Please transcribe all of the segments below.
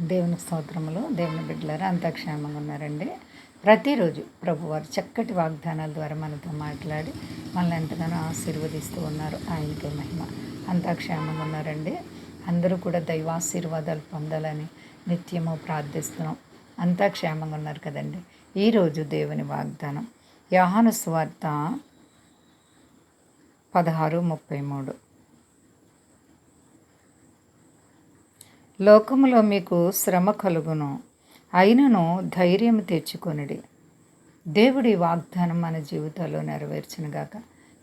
దేవుని స్తోత్రములు. దేవుని బిడ్డలారా అంతా క్షేమంగా ఉన్నారండి. ప్రతిరోజు ప్రభువారు చక్కటి వాగ్దానాల ద్వారా మనతో మాట్లాడి మనల్ని ఎంతగానో ఆశీర్వదిస్తూ ఉన్నారు. ఆయనకే మహిమ. అంతా క్షేమంగా ఉన్నారండి. అందరూ కూడా దైవాశీర్వాదాలు పొందాలని నిత్యము ప్రార్థిస్తున్నాం. అంతా క్షేమంగా ఉన్నారు కదండి. ఈరోజు దేవుని వాగ్దానం యోహాను సువార్త 16:33. లోకములో మీకు శ్రమ కలుగును, అయినను ధైర్యం తెచ్చుకొనిడి. దేవుడి వాగ్దానం మన జీవితాల్లో నెరవేర్చునుగాక.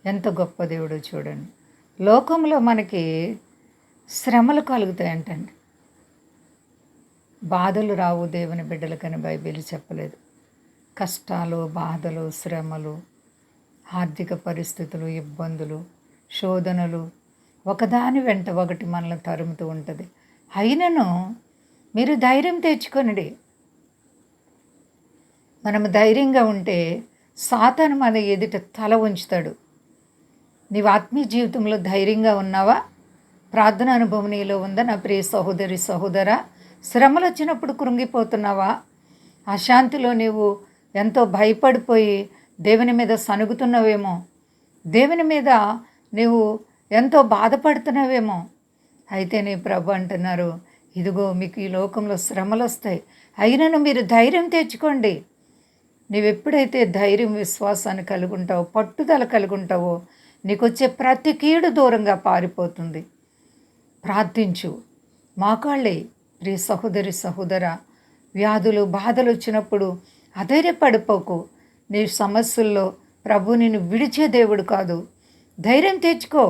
ఎంత గొప్ప దేవుడో చూడండి. లోకంలో మనకి శ్రమలు కలుగుతాయంటండి. బాధలు రావు దేవుని బిడ్డలకని బైబిల్ చెప్పలేదు. కష్టాలు, బాధలు, శ్రమలు, ఆర్థిక పరిస్థితులు, ఇబ్బందులు, శోధనలు ఒకదాని వెంట ఒకటి మనల్ని తరుముతూ ఉంటుంది. అయినను మీరు ధైర్యం తెచ్చుకొనిడి. మనము ధైర్యంగా ఉంటే సాతాను మన ఎదుట తల ఉంచుతాడు. నీవు ఆత్మీయ జీవితంలో ధైర్యంగా ఉన్నావా? ప్రార్థన అనుభవం నీలో ఉందా? నా ప్రియ సహోదరి సహోదరా, శ్రమలు వచ్చినప్పుడు కృంగిపోతున్నావా? అశాంతిలో నీవు ఎంతో భయపడిపోయి దేవుని మీద సనుగుతున్నావేమో, దేవుని మీద నీవు ఎంతో బాధపడుతున్నావేమో. అయితే నీ ప్రభు అంటున్నారు, ఇదిగో మీకు ఈ లోకంలో శ్రమలు వస్తాయి, అయినను మీరు ధైర్యం తెచ్చుకోండి. నీవెప్పుడైతే ధైర్యం, విశ్వాసాన్ని కలిగి ఉంటావో, పట్టుదల కలిగి ఉంటావో, నీకు వచ్చే ప్రతి కీడు దూరంగా పారిపోతుంది. ప్రార్థించు, మాకాళ్ళే. ప్రియ సహోదరి సహోదరా, వ్యాధులు, బాధలు వచ్చినప్పుడు అధైర్యపడిపోకు. నీ సమస్యల్లో ప్రభు నిన్ను విడిచే దేవుడు కాదు. ధైర్యం తెచ్చుకో,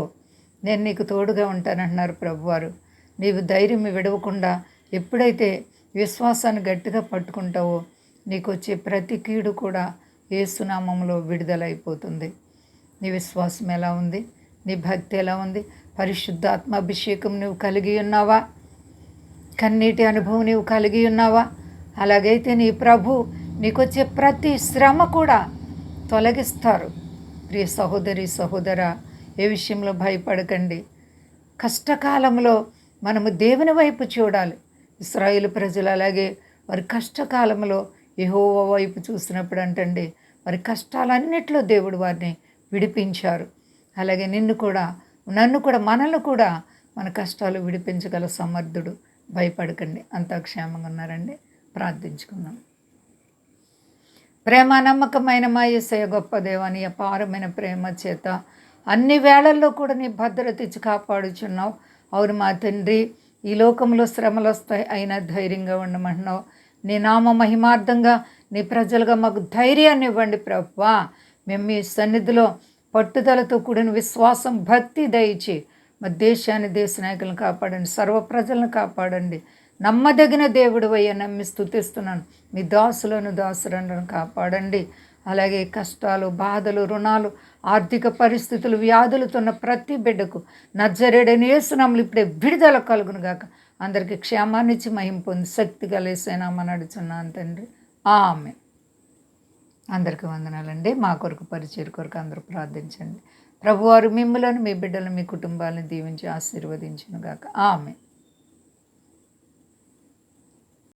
నేను నీకు తోడుగా ఉంటానంటున్నారు ప్రభువారు. నీవు ధైర్యం విడవకుండా ఎప్పుడైతే విశ్వాసాన్ని గట్టిగా పట్టుకుంటావో, నీకు వచ్చే ప్రతి కీడు కూడా యేసునామంలో విడుదలైపోతుంది. నీ విశ్వాసం ఎలా ఉంది? నీ భక్తి ఎలా ఉంది? పరిశుద్ధాత్మ అభిషేకం నువ్వు కలిగి ఉన్నావా? కన్నీటి అనుభవం నీవు కలిగి ఉన్నావా? అలాగైతే నీ ప్రభు నీకు వచ్చే ప్రతి శ్రమ కూడా తొలగిస్తారు. ప్రియ సహోదరి సహోదరా, ఏ విషయంలో భయపడకండి. కష్టకాలంలో మనము దేవుని వైపు చూడాలి. ఇశ్రాయేలు ప్రజలు అలాగే వారి కష్టకాలంలో యెహోవా వైపు చూసినప్పుడు అంటండి, వారి కష్టాలన్నిట్లో దేవుడు వారిని విడిపించారు. అలాగే నన్ను కూడా మనల్ని కూడా మన కష్టాలు విడిపించగల సమర్థుడు. భయపడకండి. అంతా క్షేమంగా ఉన్నారండి. ప్రార్థించుకుందాం. ప్రేమ నమ్మకమైన మా యేసయ్య గొప్ప దేవాని అపారమైన ప్రేమ చేత అన్ని వేళల్లో కూడా నీ భద్రత ఇచ్చి కాపాడుచున్నావు. అవును మా తండ్రి, ఈ లోకంలో శ్రమలు వస్తాయి, అయినా ధైర్యంగా ఉండమంటున్నావు. నీ నామ మహిమార్థంగా నీ ప్రజలుగా మాకు ధైర్యాన్ని ఇవ్వండి ప్రభువా. మేము మీ సన్నిధిలో పట్టుదలతో కూడిన విశ్వాసం, భక్తి దయచి మా దేశాన్ని, దేశ నాయకులను కాపాడండి, సర్వ ప్రజలను కాపాడండి. నమ్మదగిన దేవుడు అయ్యా, నమ్మి స్తుతిస్తున్నాను. మీ దాసులను కాపాడండి. అలాగే కష్టాలు, బాధలు, రుణాలు, ఆర్థిక పరిస్థితులు, వ్యాధులతోన్న ప్రతి బిడ్డకు నజరేయుడైన యేసు నామములో ఇప్పుడే విడుదల కలుగును గాక. అందరికీ క్షేమాన్ని ఇచ్చి మహిమ పొంది శక్తి కలిసేనామని అడుగుతున్నాను తండ్రి. ఆమేన్. అందరికీ వందనాలండి. మా కొరకు, పరిచయం కొరకు అందరూ ప్రార్థించండి. ప్రభువారు మిమ్మలను, మీ బిడ్డలను, మీ కుటుంబాలను దీవించి ఆశీర్వదించును గాక. ఆమేన్.